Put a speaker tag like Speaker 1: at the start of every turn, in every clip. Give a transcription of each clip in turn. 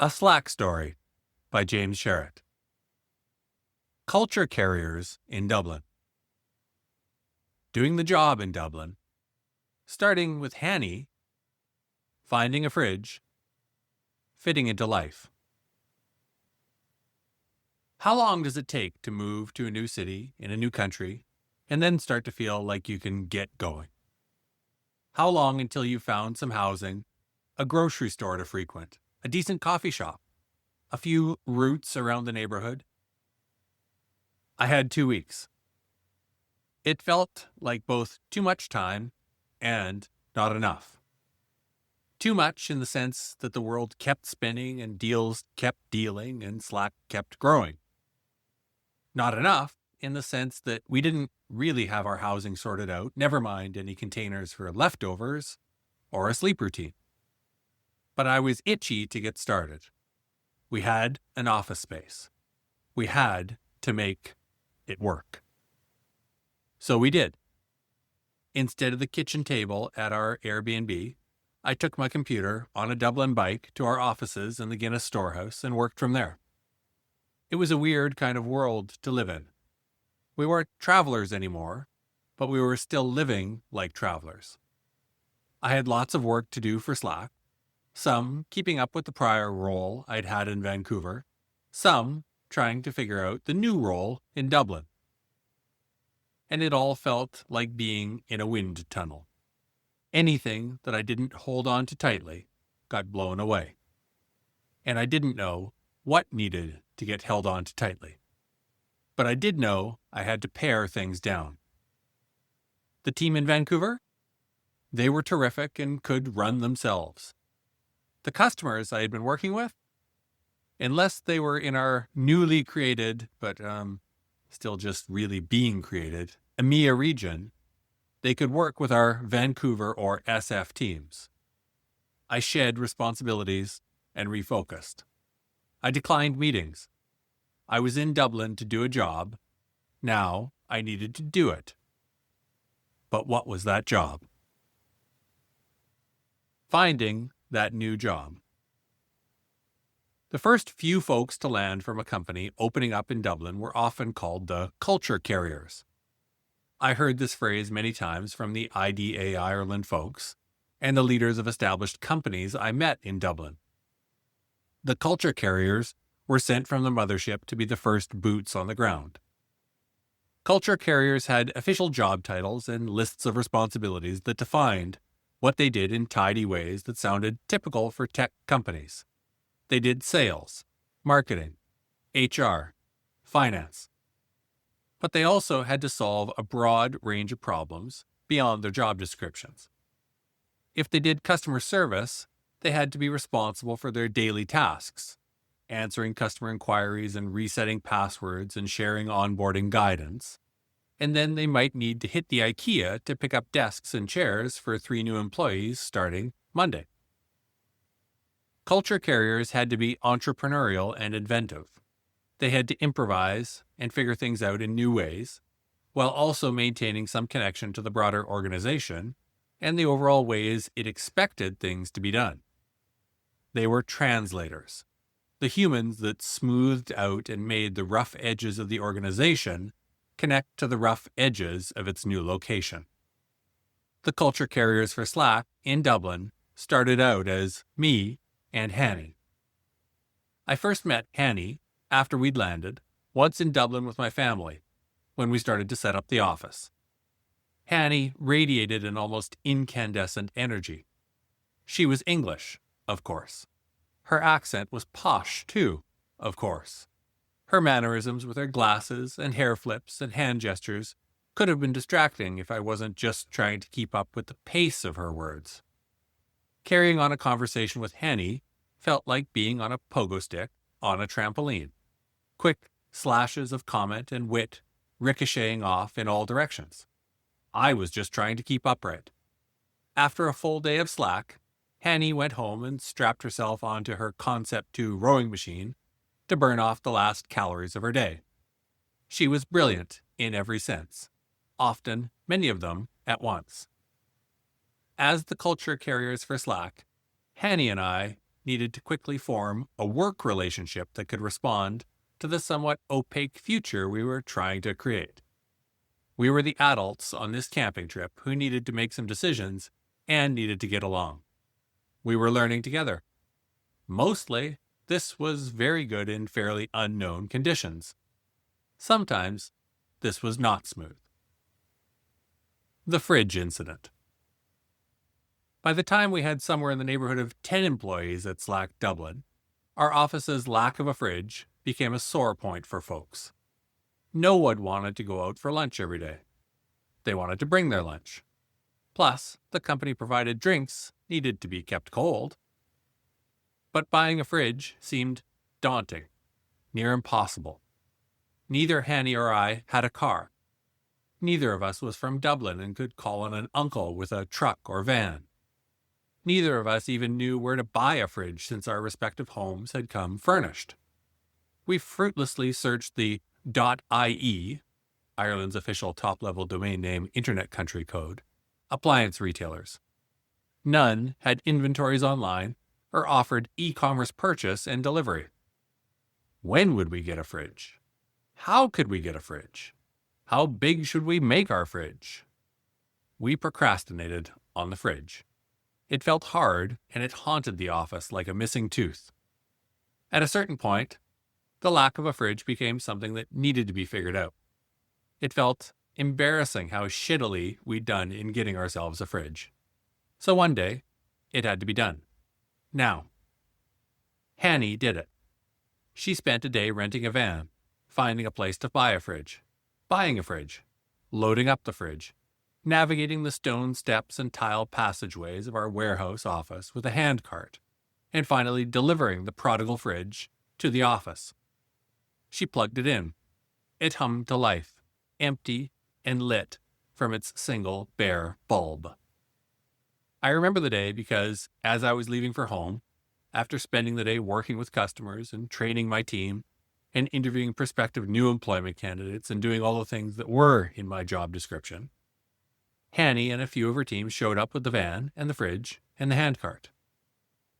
Speaker 1: A Slack Story by James Sherritt. Culture Carriers in Dublin. Doing the job in Dublin. Starting with Hanni. Finding a fridge. Fitting into life. How long does it take to move to a new city in a new country and then start to feel like you can get going? How long until you've found some housing, a grocery store to frequent, a decent coffee shop, a few routes around the neighborhood? I had 2 weeks. It felt like both too much time and not enough. Too much in the sense that the world kept spinning and deals kept dealing and Slack kept growing. Not enough in the sense that we didn't really have our housing sorted out, never mind any containers for leftovers or a sleep routine. But I was itchy to get started. We had an office space. We had to make it work. So we did. Instead of the kitchen table at our Airbnb, I took my computer on a Dublin bike to our offices in the Guinness Storehouse and worked from there. It was a weird kind of world to live in. We weren't travelers anymore, but we were still living like travelers. I had lots of work to do for Slack, some keeping up with the prior role I'd had in Vancouver, some trying to figure out the new role in Dublin. And it all felt like being in a wind tunnel. Anything that I didn't hold on to tightly got blown away. And I didn't know what needed to get held on to tightly. But I did know I had to pare things down. The team in Vancouver? They were terrific and could run themselves. The customers I had been working with? Unless they were in our newly created, but still just really being created, EMEA region, they could work with our Vancouver or SF teams. I shed responsibilities and refocused. I declined meetings. I was in Dublin to do a job. Now I needed to do it. But what was that job? Finding that new job. The first few folks to land from a company opening up in Dublin were often called the culture carriers. I heard this phrase many times from the IDA Ireland folks and the leaders of established companies I met in Dublin. The culture carriers were sent from the mothership to be the first boots on the ground. Culture carriers had official job titles and lists of responsibilities that defined what they did in tidy ways that sounded typical for tech companies. They did sales, marketing, HR, finance. But they also had to solve a broad range of problems beyond their job descriptions. If they did customer service, they had to be responsible for their daily tasks, answering customer inquiries and resetting passwords and sharing onboarding guidance. And then they might need to hit the IKEA to pick up desks and chairs for 3 new employees starting Monday. Culture carriers had to be entrepreneurial and inventive. They had to improvise and figure things out in new ways, while also maintaining some connection to the broader organization and the overall ways it expected things to be done. They were translators, the humans that smoothed out and made the rough edges of the organization connect to the rough edges of its new location. The culture carriers for Slack in Dublin started out as me and Hanni. I first met Hanni after we'd landed, once in Dublin with my family, when we started to set up the office. Hanni radiated an almost incandescent energy. She was English, of course. Her accent was posh, too, of course. Her mannerisms with her glasses and hair flips and hand gestures could have been distracting if I wasn't just trying to keep up with the pace of her words. Carrying on a conversation with Hanni felt like being on a pogo stick on a trampoline. Quick slashes of comment and wit ricocheting off in all directions. I was just trying to keep upright. After a full day of Slack, Hanni went home and strapped herself onto her Concept 2 rowing machine to burn off the last calories of her day. She was brilliant in every sense, often many of them at once. As the culture carriers for Slack, Hanni and I needed to quickly form a work relationship that could respond to the somewhat opaque future we were trying to create. We were the adults on this camping trip who needed to make some decisions and needed to get along. We were learning together. Mostly, this was very good in fairly unknown conditions. Sometimes, this was not smooth. The fridge incident. By the time we had somewhere in the neighborhood of 10 employees at Slack Dublin, our office's lack of a fridge became a sore point for folks. No one wanted to go out for lunch every day. They wanted to bring their lunch. Plus, the company-provided drinks needed to be kept cold. But buying a fridge seemed daunting, near impossible. Neither Hanni or I had a car. Neither of us was from Dublin and could call on an uncle with a truck or van. Neither of us even knew where to buy a fridge since our respective homes had come furnished. We fruitlessly searched the .ie, Ireland's official top-level domain name internet country code, appliance retailers. None had inventories online or offered e-commerce purchase and delivery. When would we get a fridge? How could we get a fridge? How big should we make our fridge? We procrastinated on the fridge. It felt hard, and it haunted the office like a missing tooth. At a certain point, the lack of a fridge became something that needed to be figured out. It felt embarrassing how shittily we'd done in getting ourselves a fridge. So one day, it had to be done. Now. Hanni did it. She spent a day renting a van, finding a place to buy a fridge, buying a fridge, loading up the fridge, navigating the stone steps and tile passageways of our warehouse office with a hand cart, and finally delivering the prodigal fridge to the office. She plugged it in. It hummed to life, empty and lit from its single bare bulb. I remember the day because, as I was leaving for home, after spending the day working with customers and training my team and interviewing prospective new employment candidates and doing all the things that were in my job description, Hanni and a few of her team showed up with the van and the fridge and the handcart.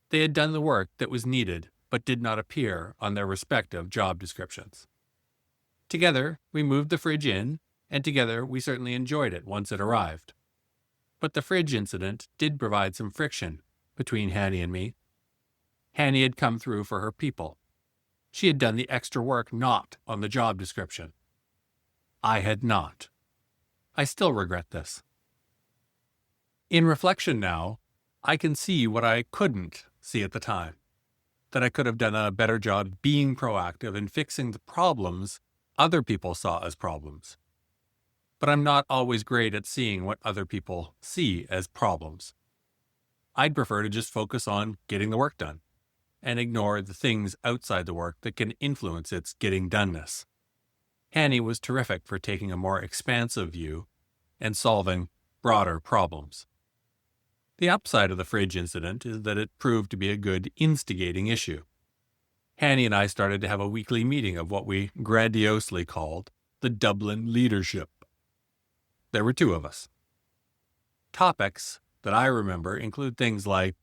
Speaker 1: They had done the work that was needed but did not appear on their respective job descriptions. Together, we moved the fridge in, and together we certainly enjoyed it once it arrived. But the fridge incident did provide some friction between Hanni and me. Hanni had come through for her people. She had done the extra work not on the job description. I had not. I still regret this. In reflection now, I can see what I couldn't see at the time. That I could have done a better job being proactive and fixing the problems other people saw as problems. But I'm not always great at seeing what other people see as problems. I'd prefer to just focus on getting the work done and ignore the things outside the work that can influence its getting doneness. Hanni was terrific for taking a more expansive view and solving broader problems. The upside of the fridge incident is that it proved to be a good instigating issue. Hanni and I started to have a weekly meeting of what we grandiosely called the Dublin Leadership. There were 2 of us. Topics that I remember include things like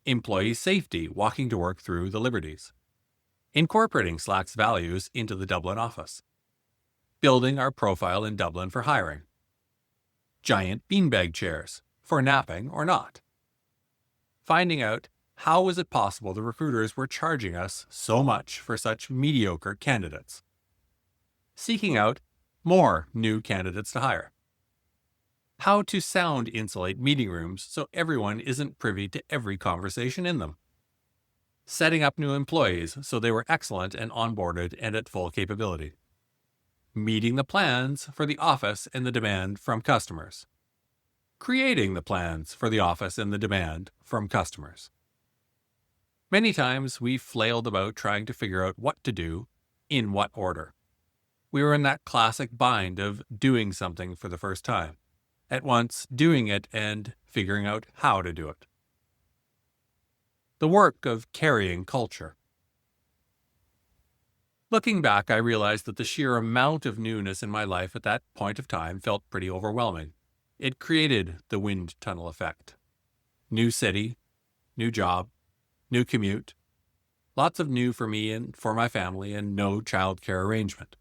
Speaker 1: employee safety walking to work through the Liberties, incorporating Slack's values into the Dublin office, building our profile in Dublin for hiring, giant beanbag chairs for napping or not, finding out how was it possible the recruiters were charging us so much for such mediocre candidates, seeking out more new candidates to hire, how to sound insulate meeting rooms so everyone isn't privy to every conversation in them, setting up new employees so they were excellent and onboarded and at full capability, meeting the plans for the office and the demand from customers, creating the plans for the office and the demand from customers. Many times we flailed about trying to figure out what to do in what order. We were in that classic bind of doing something for the first time, at once doing it and figuring out how to do it. The work of carrying culture. Looking back, I realized that the sheer amount of newness in my life at that point of time felt pretty overwhelming. It created the wind tunnel effect. New city, new job, new commute, lots of new for me and for my family, and no childcare arrangement.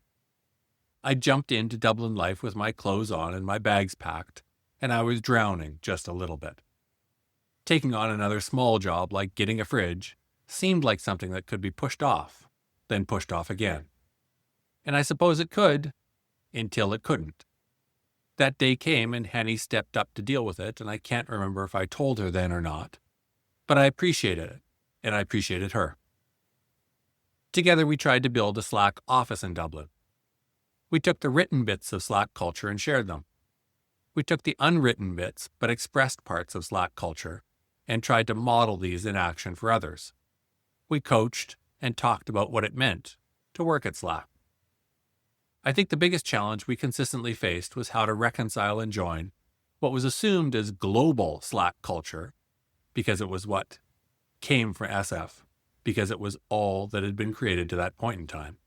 Speaker 1: I jumped into Dublin life with my clothes on and my bags packed, and I was drowning just a little bit. Taking on another small job like getting a fridge seemed like something that could be pushed off, then pushed off again. And I suppose it could, until it couldn't. That day came and Hanni stepped up to deal with it, and I can't remember if I told her then or not, but I appreciated it, and I appreciated her. Together we tried to build a Slack office in Dublin. We took the written bits of Slack culture and shared them. We took the unwritten bits but expressed parts of Slack culture and tried to model these in action for others. We coached and talked about what it meant to work at Slack. I think the biggest challenge we consistently faced was how to reconcile and join what was assumed as global Slack culture, because it was what came from SF, because it was all that had been created to that point in time,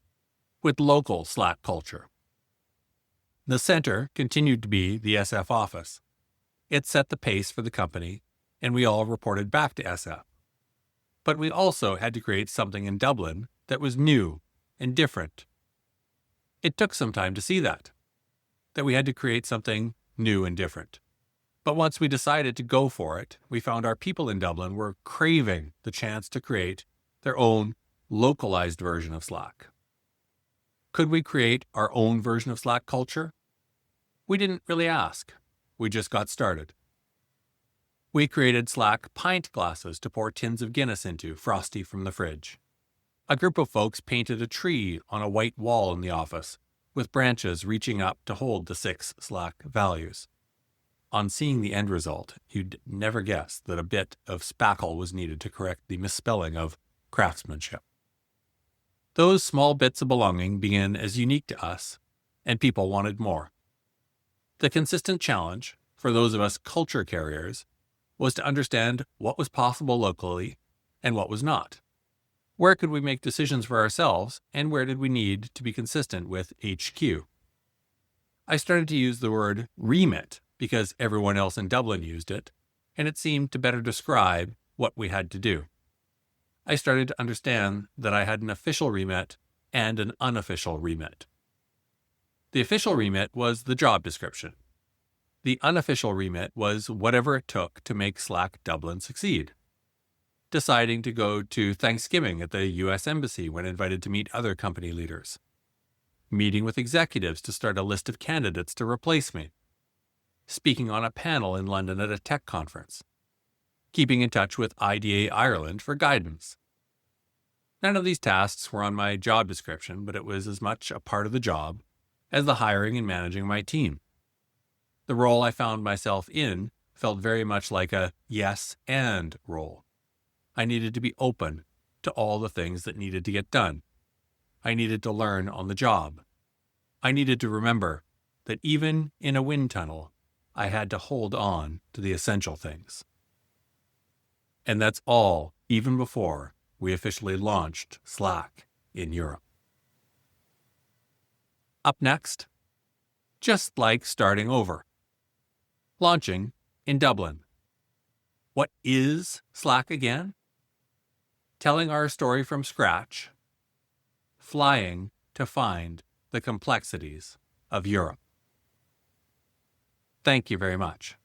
Speaker 1: with local Slack culture. The center continued to be the SF office. It set the pace for the company, and we all reported back to SF. But we also had to create something in Dublin that was new and different. It took some time to see that we had to create something new and different. But once we decided to go for it, we found our people in Dublin were craving the chance to create their own localized version of Slack. Could we create our own version of Slack culture? We didn't really ask. We just got started. We created Slack pint glasses to pour tins of Guinness into, frosty from the fridge. A group of folks painted a tree on a white wall in the office, with branches reaching up to hold the 6 Slack values. On seeing the end result, you'd never guess that a bit of spackle was needed to correct the misspelling of craftsmanship. Those small bits of belonging began as unique to us, and people wanted more. The consistent challenge, for those of us culture carriers, was to understand what was possible locally and what was not. Where could we make decisions for ourselves, and where did we need to be consistent with HQ? I started to use the word remit because everyone else in Dublin used it, and it seemed to better describe what we had to do. I started to understand that I had an official remit and an unofficial remit. The official remit was the job description. The unofficial remit was whatever it took to make Slack Dublin succeed. Deciding to go to Thanksgiving at the U.S. Embassy when invited to meet other company leaders. Meeting with executives to start a list of candidates to replace me. Speaking on a panel in London at a tech conference. Keeping in touch with IDA Ireland for guidance. None of these tasks were on my job description, but it was as much a part of the job as the hiring and managing my team. The role I found myself in felt very much like a yes and role. I needed to be open to all the things that needed to get done. I needed to learn on the job. I needed to remember that even in a wind tunnel, I had to hold on to the essential things. And that's all, even before we officially launched Slack in Europe. Up next, just like starting over. Launching in Dublin. What is Slack again? Telling our story from scratch. Flying to find the complexities of Europe. Thank you very much.